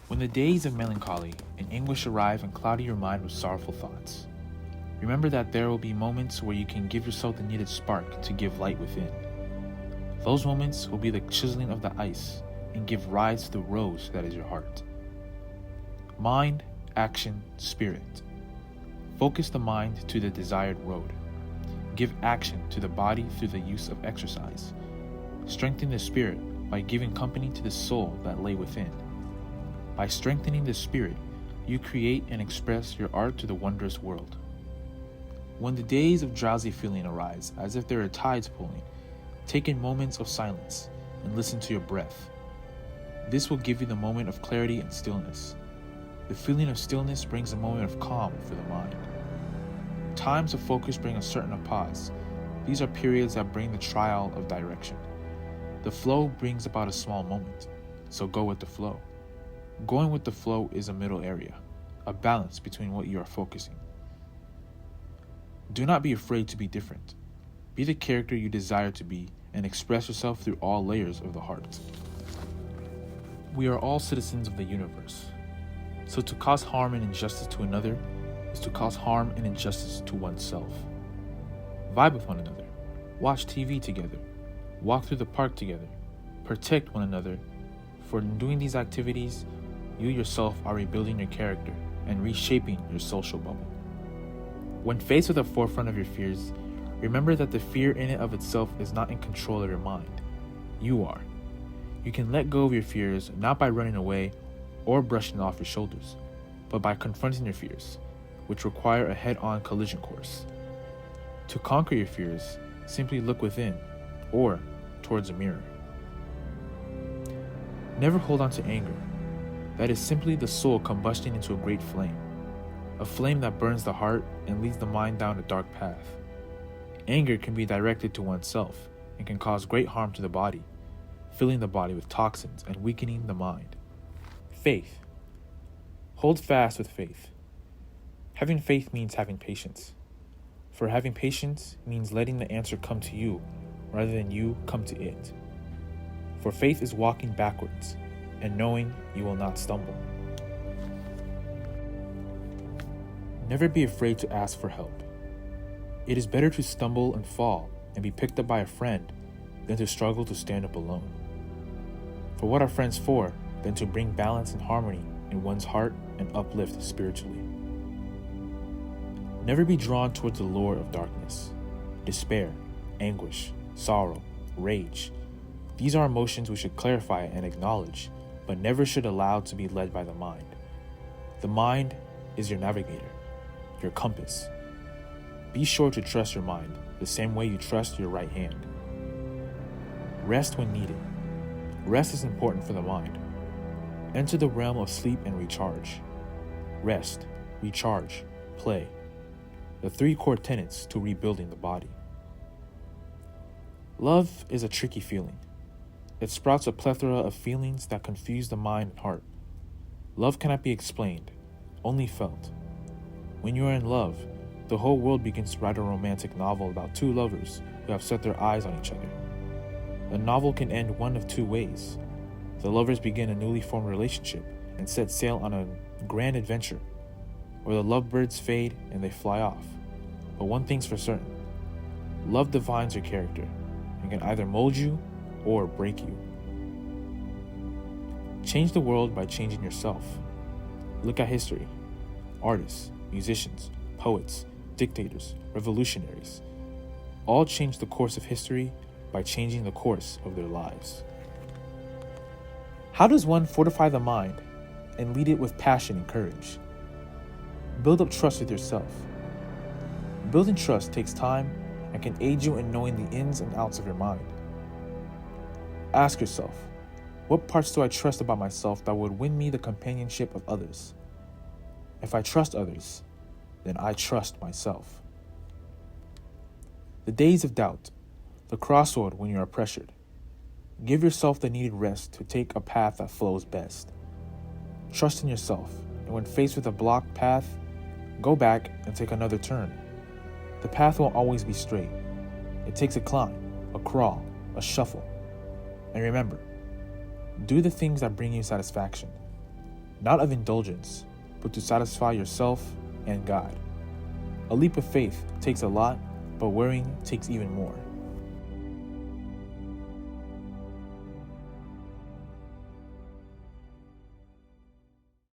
When the days of melancholy and anguish arrive and cloud your mind with sorrowful thoughts, remember that there will be moments where you can give yourself the needed spark to give light within. Those moments will be the chiseling of the ice and give rise to the rose that is your heart. Mind, action, spirit. Focus the mind to the desired road. Give action to the body through the use of exercise. Strengthen the spirit by giving company to the soul that lay within. By strengthening the spirit, you create and express your art to the wondrous world. When the days of drowsy feeling arise, as if there are tides pulling, take in moments of silence and listen to your breath. This will give you the moment of clarity and stillness. The feeling of stillness brings a moment of calm for the mind. Times of focus bring a certain pause. These are periods that bring the trial of direction. The flow brings about a small moment, so go with the flow. Going with the flow is a middle area, a balance between what you are focusing. Do not be afraid to be different. Be the character you desire to be and express yourself through all layers of the heart. We are all citizens of the universe, so to cause harm and injustice to another is to cause harm and injustice to oneself. Vibe with one another, watch TV together, walk through the park together, protect one another, for in doing these activities, you yourself are rebuilding your character and reshaping your social bubble. When faced with the forefront of your fears, remember that the fear in and of itself is not in control of your mind. You are. You can let go of your fears not by running away or brushing off your shoulders, but by confronting your fears, which require a head-on collision course. To conquer your fears, simply look within or towards a mirror. Never hold on to anger. That is simply the soul combusting into a great flame, a flame that burns the heart and leads the mind down a dark path. Anger can be directed to oneself and can cause great harm to the body, filling the body with toxins and weakening the mind. Faith. Hold fast with faith. Having faith means having patience. For having patience means letting the answer come to you rather than you come to it. For faith is walking backwards and knowing you will not stumble. Never be afraid to ask for help. It is better to stumble and fall and be picked up by a friend than to struggle to stand up alone. For what are friends for than to bring balance and harmony in one's heart and uplift spiritually? Never be drawn towards the lure of darkness, despair, anguish, sorrow, rage. These are emotions we should clarify and acknowledge, but never should allow to be led by the mind. The mind is your navigator, your compass. Be sure to trust your mind the same way you trust your right hand. Rest when needed. Rest is important for the mind. Enter the realm of sleep and recharge. Rest, recharge, play. The three core tenets to rebuilding the body. Love is a tricky feeling. It sprouts a plethora of feelings that confuse the mind and heart. Love cannot be explained, only felt. When you are in love, the whole world begins to write a romantic novel about two lovers who have set their eyes on each other. A novel can end one of two ways. The lovers begin a newly formed relationship and set sail on a grand adventure, or the lovebirds fade and they fly off. But one thing's for certain, love defines your character and can either mold you or break you. Change the world by changing yourself. Look at history. Artists, musicians, poets, dictators, revolutionaries, all changed the course of history by changing the course of their lives. How does one fortify the mind and lead it with passion and courage? Build up trust with yourself. Building trust takes time and can aid you in knowing the ins and outs of your mind. Ask yourself, what parts do I trust about myself that would win me the companionship of others? If I trust others, then I trust myself. The days of doubt, the crossroad when you are pressured. Give yourself the needed rest to take a path that flows best. Trust in yourself, and when faced with a blocked path, go back and take another turn. The path won't always be straight. It takes a climb, a crawl, a shuffle. And remember, do the things that bring you satisfaction. not of indulgence, but to satisfy yourself and God. A leap of faith takes a lot, but worrying takes even more.